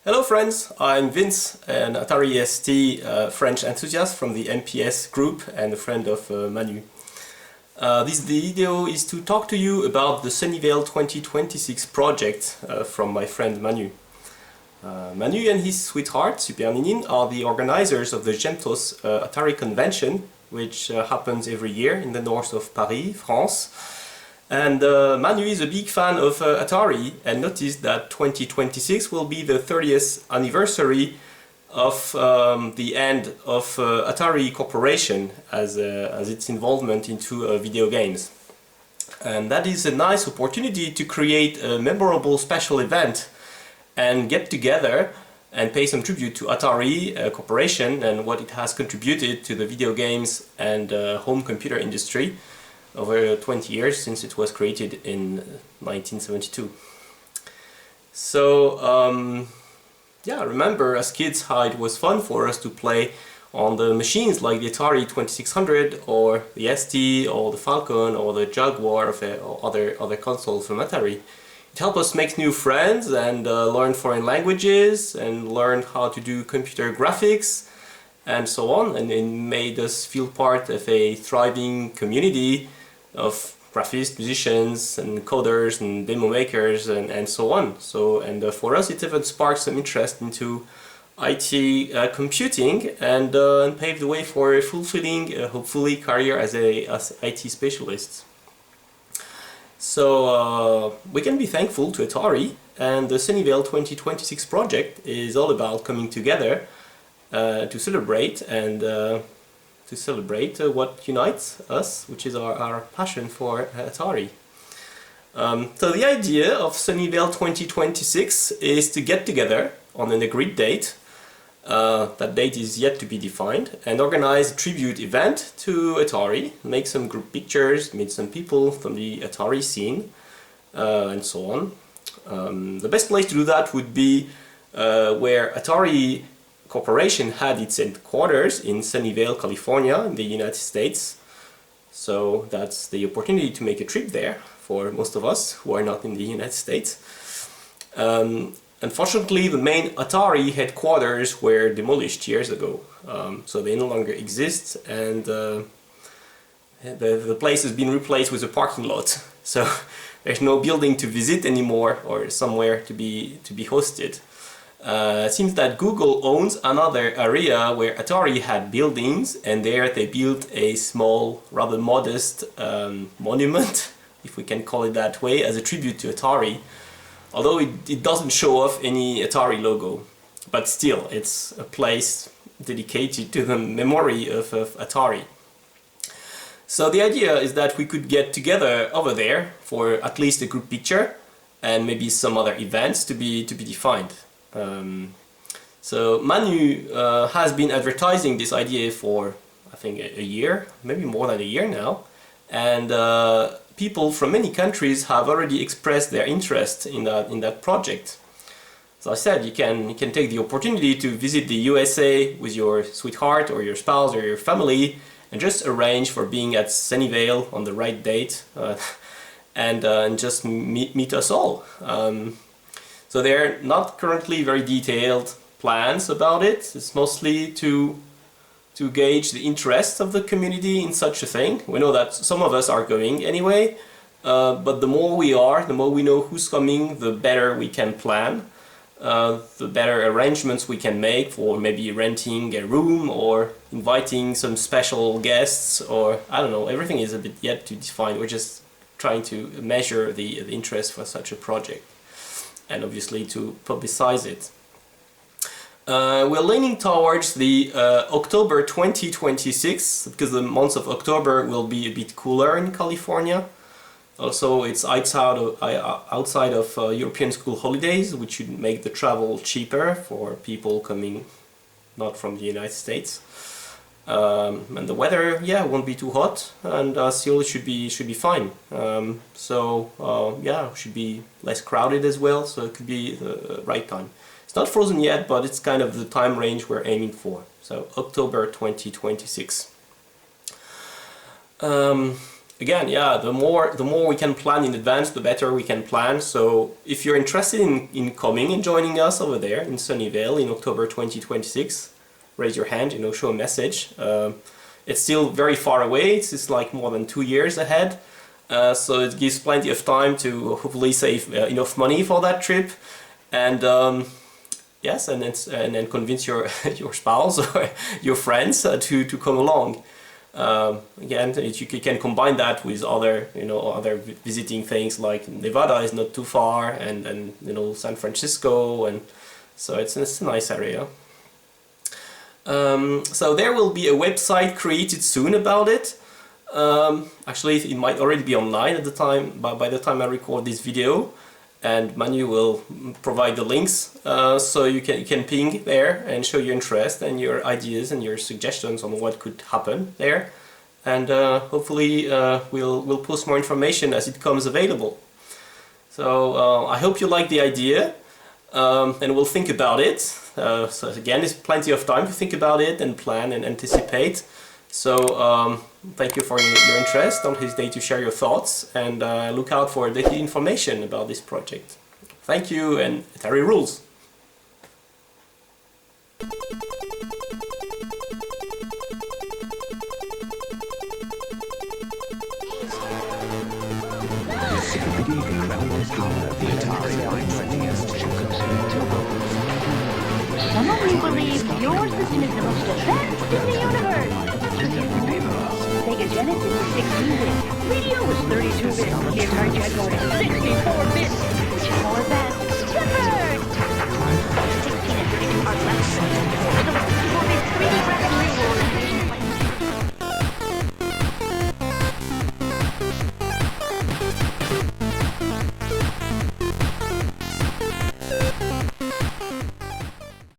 Hello friends, I'm Vinz, an Atari ST French enthusiast from the MPS group and a friend of Manu. This video is to talk to you about the Sunnyvale 2026 project from my friend Manu. Manu and his sweetheart, Super Ninin, are the organizers of the Gemtos Atari convention, which happens every year in the north of Paris, France. And Manu is a big fan of Atari and noticed that 2026 will be the 30th anniversary of the end of Atari Corporation as its involvement into video games. And that is a nice opportunity to create a memorable special event and get together and pay some tribute to Atari Corporation and what it has contributed to the video games and home computer industry over 20 years since it was created in 1972. So, yeah, remember as kids how it was fun for us to play on the machines like the Atari 2600 or the ST or the Falcon or the Jaguar or other consoles from Atari. It helped us make new friends and learn foreign languages and learn how to do computer graphics and so on, and it made us feel part of a thriving community of graphists, musicians, and coders, and demo makers, and so on. For us, it even sparked some interest into IT computing and paved the way for a fulfilling, hopefully, career as IT specialist. So we can be thankful to Atari, and the Sunnyvale 2026 project is all about coming together to celebrate what unites us, which is our passion for Atari. So the idea of Sunnyvale 2026 is to get together on an agreed date, that date is yet to be defined, and organize a tribute event to Atari, make some group pictures, meet some people from the Atari scene, and so on. The best place to do that would be where Atari Corporation had its headquarters in Sunnyvale, California, in the United States. So that's the opportunity to make a trip there for most of us who are not in the United States. Unfortunately, the main Atari headquarters were demolished years ago, so they no longer exist, and the place has been replaced with a parking lot. So there's no building to visit anymore or somewhere to be hosted. It seems that Google owns another area where Atari had buildings, and there they built a small, rather modest monument, if we can call it that way, as a tribute to Atari. Although it doesn't show off any Atari logo, but still it's a place dedicated to the memory of Atari. So the idea is that we could get together over there for at least a group picture and maybe some other events to be defined. So Manu has been advertising this idea for, I think, a year, maybe more than a year now, and people from many countries have already expressed their interest in that project. As I said, you can take the opportunity to visit the USA with your sweetheart or your spouse or your family and just arrange for being at Sunnyvale on the right date and just meet us all. So there are not currently very detailed plans about it. It's mostly to gauge the interest of the community in such a thing. We know that some of us are going anyway, but the more we are, the more we know who's coming, the better we can plan, the better arrangements we can make for maybe renting a room or inviting some special guests, or I don't know, everything is a bit yet to define. We're just trying to measure the interest for such a project, and obviously to publicize it. We're leaning towards the October 2026, because the month of October will be a bit cooler in California. Also, it's outside of European school holidays, which should make the travel cheaper for people coming not from the United States. And the weather, yeah, won't be too hot, and still it should be fine. Yeah, should be less crowded as well, so it could be the right time. It's not frozen yet, but it's kind of the time range we're aiming for. So October 2026. again, yeah, the more we can plan in advance, the better we can plan. So if you're interested in coming and joining us over there in Sunnyvale in October 2026, raise your hand, you know, show a message. It's still very far away. It's like more than 2 years ahead. So it gives plenty of time to hopefully save enough money for that trip, and yes, and then convince your your spouse or your friends to come along. Again, you can combine that with other other visiting things, like Nevada is not too far, and you know, San Francisco, and so it's a nice area. So there will be a website created soon about it. Actually, it might already be online at the time, by the time I record this video, and Manu will provide the links, so you can ping there and show your interest and your ideas and your suggestions on what could happen there, and hopefully we'll post more information as it comes available. So I hope you like the idea, and we'll think about it. So again, there's plenty of time to think about it and plan and anticipate. So thank you for your interest. Don't hesitate to share your thoughts, and look out for detailed information about this project. Thank you, and Atari rules! Some of you believe your system is the most advanced in the universe. Sega Genesis is 16-bit. Radio was 32-bit. The Atari Jaguar is 64-bit, which is more advanced.